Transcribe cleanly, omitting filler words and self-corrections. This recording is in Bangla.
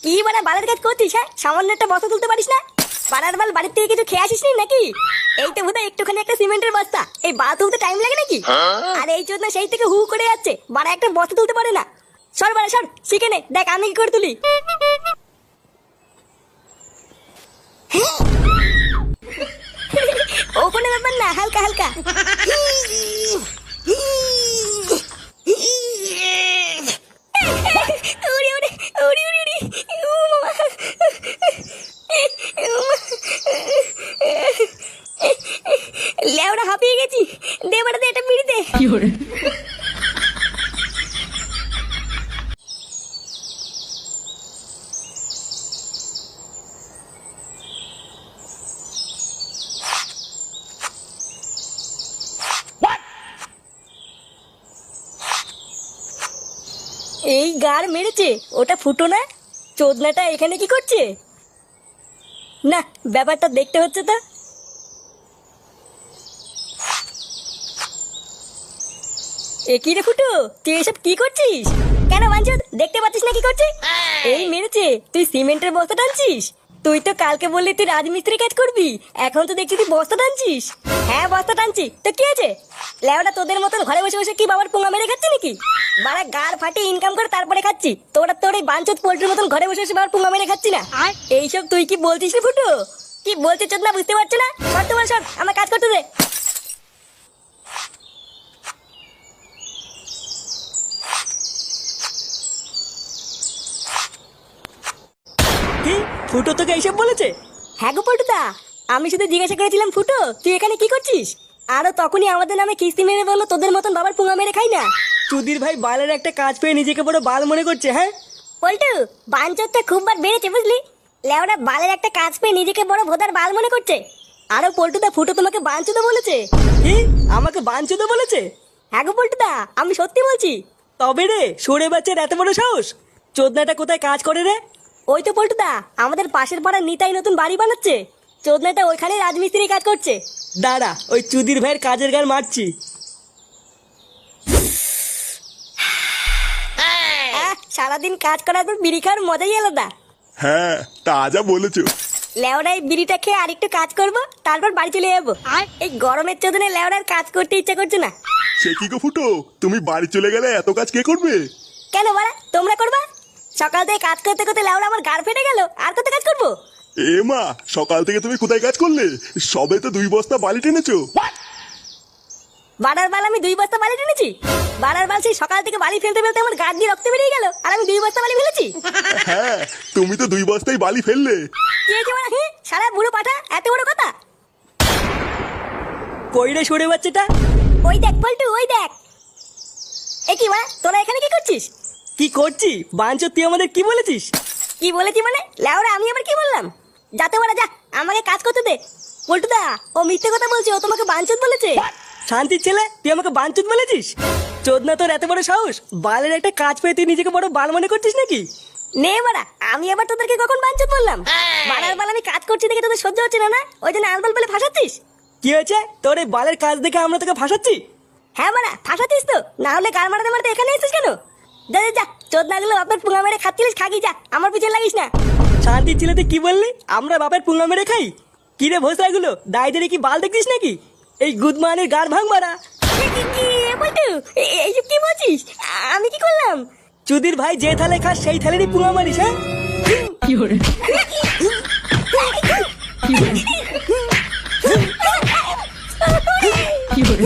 কি মানে বালের কাজ করছিস? হ্যাঁ, সামান্য একটা বস্তা তুলতে পারিস না? পাড়ার বাল বাড়ির থেকে কিছু খেয়ে আসিস নি নাকি? এই তো বোধহয় একটুখানি একটা সিমেন্টের বস্তা, এই বাল তুলতে টাইম লাগে নাকি? আর এই জন্য সেই থেকে হু করে যাচ্ছে, বাড়া একটা বস্তা তুলতে পারে না। সর বাড়া সর, শিখে নে, দেখ আমি কি করে তুলি। ও কোনো ব্যাপার না, হালকা হালকা। উড়ি উড়ি উড়ি উড়ি উড়ি, ও বাবা। লেওড়া হাঁপিয়ে গেছি, দে বাড়া দে, এটা বিড়ি দে। এই গাড় মেরেছে, ওটা ফুটো না? চোদনাটা এখানে কি করছে? না, ব্যাপারটা দেখতে হচ্ছে তো। এ কি রে ফুটো, তুই এসব কি করছিস? কেন বাঞ্চদ, দেখতে পাচ্ছিস না কি করছিস? এই মেরেছে, তুই সিমেন্টের বস্তা টানছিস? তুই তো কালকে বললি তুই রাজমিস্ত্রি কাজ করবি, এখন তো দেখছি তুই বস্তা টানছিস। হ্যাঁ বস্তা টানছি, তো কি আছে? লেওটা তোদের মতন ঘরে বসে বসে কি বাবার পোঙা মেরে খাচ্ছি নাকি? বাড়া গাড় ফাটিয়ে ইনকাম করে তারপরে খাচ্ছি, তোর এই বাঞ্চদ পোল্ট্রির মতন ঘরে বসে বসে বাবার পোঙা মেরে খাচ্ছি না। এইসব তুই কি বলছিস রে ফুটো? কি বলছিস চোদ না, বুঝতে পারছো না? সর তোমার সর, আমার কাজ করতে দে। কি ফুটো তোকে এইসব বলেছে? হ্যাঁ গো পল্টুদা, আমি শুধু জিজ্ঞাসা করেছিলাম ফুটো তুই এখানে কি করছিস? আরো তখনই আমাদের নামে কিস্তি মেরে বললো তোদের মতন বাবার পুঙা মেরে খাই না। চুদির ভাই বালের একটা কাজ পেয়ে নিজেকে বড় বাল মনে করছে। হ্যাঁ পল্টু, বাঞ্চরটা খুব বার বেড়েছে বুঝলি? লেওরা বালের একটা কাজ পেয়ে নিজেকে বড় ভোদার বাল মনে করছে। আরো পল্টুদা ফুটো তোমাকে বাঞ্চুদা বলেছে। কি আমাকে বাঞ্চুদো বলেছে? হ্যাঁ গো পল্টুদা, আমি সত্যি বলছি। তবে রে সরে বাচ্চার এত বড় সাহস! চোদনাটা কোথায় কাজ করে রে? ওই তো পল্টুদা, আমাদের পাশের পাড়ার নিতাই নতুন বাড়ি বানাচ্ছে, চোদনাটা ওইখানে রাজমিস্ত্রি কাজ করছে। দাঁড়া, ওই চুদির ভাইয়ের কাজের গান মারছি। সারাদিন কাজ করার পর বিড়ি খাওয়ার মজাই আলাদা। হ্যাঁ তা যা বলেছো। লেওড়ায় বিড়িটা খেয়ে আরেকটু কাজ করবো, তারপর বাড়ি চলে যাবো। এই গরমের চোদনে লেওড়ার কাজ করতে ইচ্ছা করছে না। সে কি গো ফুটো, তুমি বাড়ি চলে গেলে এত কাজ কে করবে? কেন বাড়া, তোমরা করবা? সকাল থেকে কাজ করতে করতে লেওড়া আমার গাড় ফেটে গেল, আর কত কাজ করবো? এ মা, সকাল থেকে তুমি কোথায় কাজ করলে? সবে তো 2 বস্তা বালি টেনেছো। বাড়ার বাল আমি 2 বস্তা বালি টেনেছি? বাড়ার বাল সেই সকাল থেকে বালি ফেলতে ফেলতে আমার গাড় দিয়ে রক্ত বেরিয়ে গেল, আর আমি 2 বস্তা বালি ফেলেছি? হ্যাঁ, তুমি তো 2 বস্তাই বালি ফেললে। কি হয়েছে বাড়া? হ্যাঁ, সারা বুড়ো পাঠা, এত বড় কথা? কই রে সরে বাচ্চাটা? ওই দেখ পল্টু, ওই দেখ। এ কি বাড়া, তোরা এখানে কি করছিস? কি করছি বাঞ্চো, তুই আমাদের কি বলেছিস? কি বলেছি মানে? লেওড়া আমি আবার কি বললাম? যাতে বাড়া যা, আমাকে কাজ করতে দে। পল্টুদা, ও মিথ্যে কথা বলছে, ও তোমাকে বাঞ্চত বলেছে। শান্তির ছেলে, তুই আমাকে বাঞ্চুত বলেছিস? চোদনা তোর এত বড় সাহস! বালের একটা কাজ পেয়ে তুই নিজেকে বড় বাল মনে করছিস নাকি? নে বাড়া, আমি আবার তোদেরকে কখন বাঞ্চত বললাম? বাড়ার বাল আমি কাজ করছি দেখে তোদের সহ্য হচ্ছে না, না ওই জন্য আলবাল বলে ফাঁসাচ্ছিস? কি হয়েছে তোর এই বালের কাজ দেখে আমরা তোকে ফাঁসাচ্ছি? হ্যাঁ বাড়া, ফাঁসাচ্ছিস তো, না হলে গাল মারাতে মারাতে এখানে এসেছিস কেন? যা যা যা, চোদ না গেলে আপনার পুঙা মেরে খাচ্ছিলিস, খাগি যা, আমার পিছনে লাগিস না। শান্তির ছেলে, তুই কি বললি? আমরা বাপের পুঙ্গা মেরে খাই? কি রে ভোসরাগুলো, দায়ীদের কি বাল দেখছিস নাকি? এই গুদমানের গাড় ভাঙ মারা। বলটু, এইসব কি বলছিস? আমি কি করলাম? চুদির ভাই যে থালে খাস সেই থালেরই পুঙ্গা মারিস। হ্যাঁ কি করে কি করে